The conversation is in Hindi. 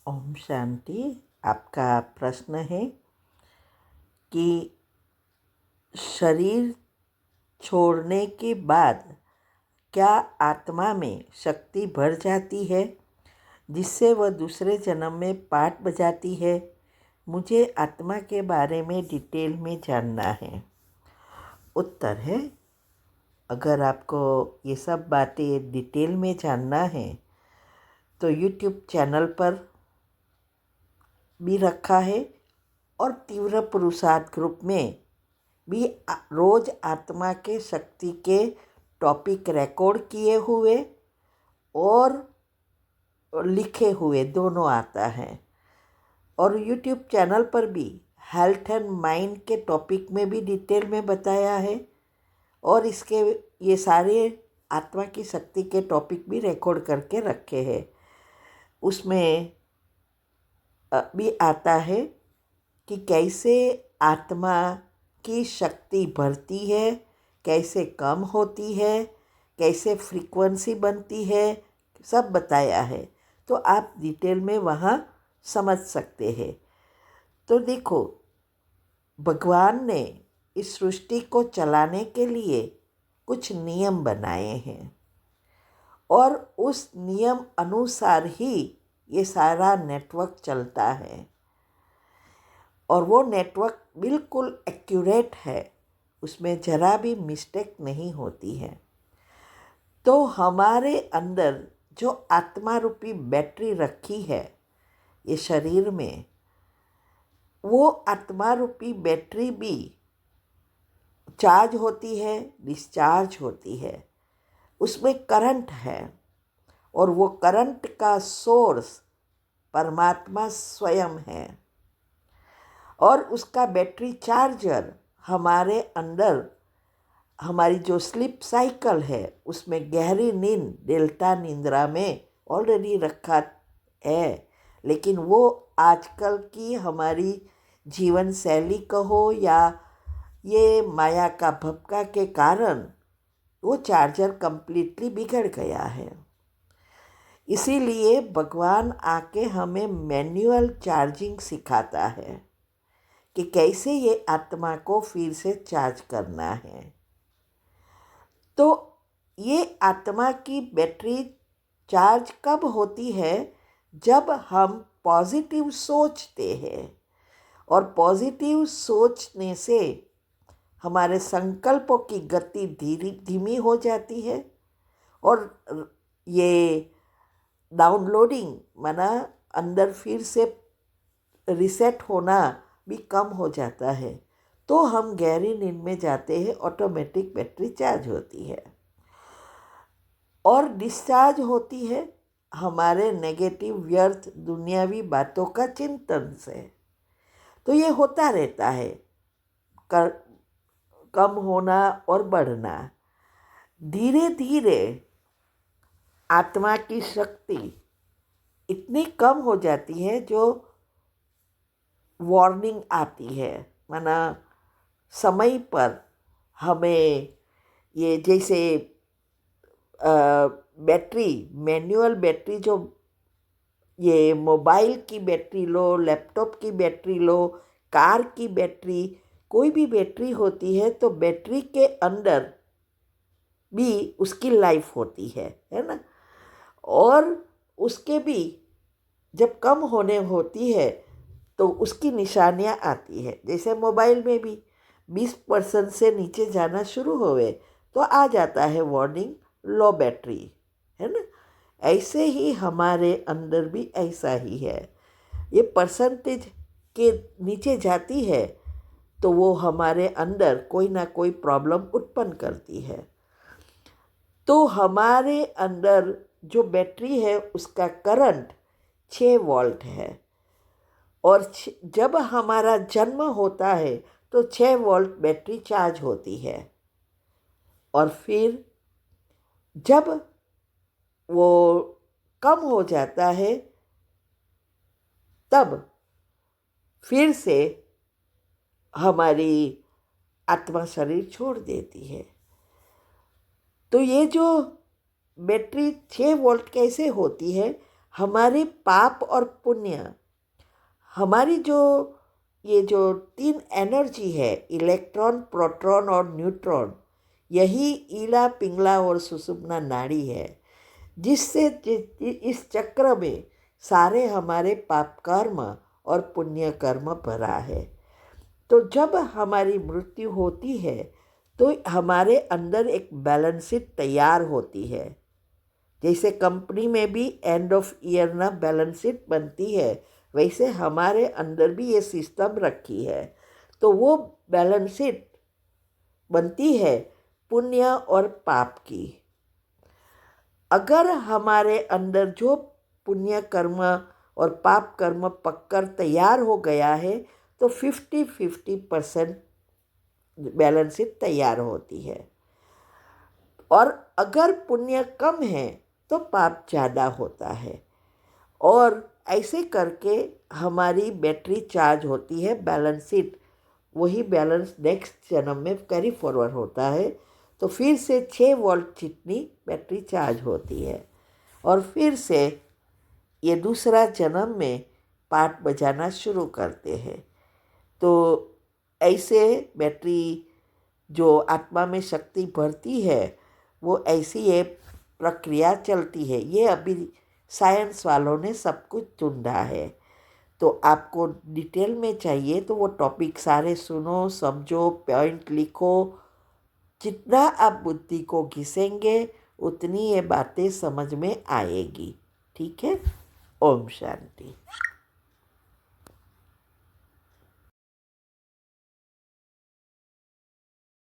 ओम शांति। आपका प्रश्न है कि शरीर छोड़ने के बाद क्या आत्मा में शक्ति भर जाती है जिससे वह दूसरे जन्म में पाठ बजाती है। मुझे आत्मा के बारे में डिटेल में जानना है। उत्तर है, अगर आपको ये सब बातें डिटेल में जानना है तो यूट्यूब चैनल पर भी रखा है और तीव्र पुरुषार्थ ग्रुप में भी रोज आत्मा के शक्ति के टॉपिक रिकॉर्ड किए हुए और लिखे हुए दोनों आता है। और यूट्यूब चैनल पर भी हेल्थ एंड माइंड के टॉपिक में भी डिटेल में बताया है और इसके ये सारे आत्मा की शक्ति के टॉपिक भी रिकॉर्ड करके रखे हैं। उसमें भी आता है कि कैसे आत्मा की शक्ति बढ़ती है, कैसे कम होती है, कैसे फ्रीक्वेंसी बनती है, सब बताया है। तो आप डिटेल में वहाँ समझ सकते हैं। तो देखो, भगवान ने इस सृष्टि को चलाने के लिए कुछ नियम बनाए हैं और उस नियम अनुसार ही ये सारा नेटवर्क चलता है और वो नेटवर्क बिल्कुल एक्यूरेट है, उसमें ज़रा भी मिस्टेक नहीं होती है। तो हमारे अंदर जो आत्मा रूपी बैटरी रखी है ये शरीर में, वो आत्मा रूपी बैटरी भी चार्ज होती है, डिस्चार्ज होती है, उसमें करंट है और वो करंट का सोर्स परमात्मा स्वयं है और उसका बैटरी चार्जर हमारे अंदर, हमारी जो स्लीप साइकिल है उसमें गहरी नींद डेल्टा निंद्रा में ऑलरेडी रखा है। लेकिन वो आजकल की हमारी जीवन शैली कहो या ये माया का भपका के कारण वो चार्जर कंप्लीटली बिगड़ गया है। इसीलिए भगवान आके हमें मैनुअल चार्जिंग सिखाता है कि कैसे ये आत्मा को फिर से चार्ज करना है। तो ये आत्मा की बैटरी चार्ज कब होती है? जब हम पॉजिटिव सोचते हैं और पॉजिटिव सोचने से हमारे संकल्पों की गति धीमी हो जाती है और ये डाउनलोडिंग माना अंदर फिर से रिसेट होना भी कम हो जाता है। तो हम गहरी नींद में जाते हैं, ऑटोमेटिक बैटरी चार्ज होती है और डिस्चार्ज होती है हमारे नेगेटिव व्यर्थ दुनियावी बातों का चिंतन से। तो ये होता रहता है, कम होना और बढ़ना। धीरे धीरे आत्मा की शक्ति इतनी कम हो जाती है जो वार्निंग आती है, माना समय पर हमें ये जैसे बैटरी, मैनुअल बैटरी, जो ये मोबाइल की बैटरी लो, लैपटॉप की बैटरी लो, कार की बैटरी, कोई भी बैटरी होती है तो बैटरी के अंदर भी उसकी लाइफ होती है ना। और उसके भी जब कम होने होती है तो उसकी निशानियाँ आती है। जैसे मोबाइल में भी 20% से नीचे जाना शुरू होवे तो आ जाता है वार्निंग, लो बैटरी, है ना। ऐसे ही हमारे अंदर भी ऐसा ही है, ये परसेंटेज के नीचे जाती है तो वो हमारे अंदर कोई ना कोई प्रॉब्लम उत्पन्न करती है। तो हमारे अंदर जो बैटरी है उसका करंट 6 वोल्ट है और जब हमारा जन्म होता है तो 6 वोल्ट बैटरी चार्ज होती है और फिर जब वो कम हो जाता है तब फिर से हमारी आत्मा शरीर छोड़ देती है। तो ये जो बैटरी 6 वोल्ट कैसे होती है? हमारे पाप और पुण्य, हमारी ये जो तीन एनर्जी है, इलेक्ट्रॉन, प्रोटॉन और न्यूट्रॉन, यही ईला, पिंगला और सुषुम्ना नाड़ी है, जिससे इस चक्र में सारे हमारे पाप कर्म और पुण्य कर्म भरा है। तो जब हमारी मृत्यु होती है तो हमारे अंदर एक बैलेंस शीट तैयार होती है। जैसे कंपनी में भी एंड ऑफ ईयर ना बैलेंस शीट बनती है, वैसे हमारे अंदर भी ये सिस्टम रखी है। तो वो बैलेंस शीट बनती है पुण्य और पाप की। अगर हमारे अंदर जो पुण्य कर्म और पाप कर्म पककर तैयार हो गया है तो 50-50% बैलेंस शीट तैयार होती है। और अगर पुण्य कम है तो पाप ज़्यादा होता है। और ऐसे करके हमारी बैटरी चार्ज होती है, बैलेंस शीट, वही बैलेंस नेक्स्ट जन्म में कैरी फॉरवर्ड होता है। तो फिर से 6 वोल्ट जितनी बैटरी चार्ज होती है और फिर से ये दूसरा जन्म में पाठ बजाना शुरू करते हैं। तो ऐसे बैटरी जो आत्मा में शक्ति भरती है, वो ऐसी ये प्रक्रिया चलती है। ये अभी साइंस वालों ने सब कुछ ढूंढा है। तो आपको डिटेल में चाहिए तो वो टॉपिक सारे सुनो, समझो, पॉइंट लिखो। जितना आप बुद्धि को घिसेंगे उतनी ये बातें समझ में आएगी। ठीक है। ओम शांति।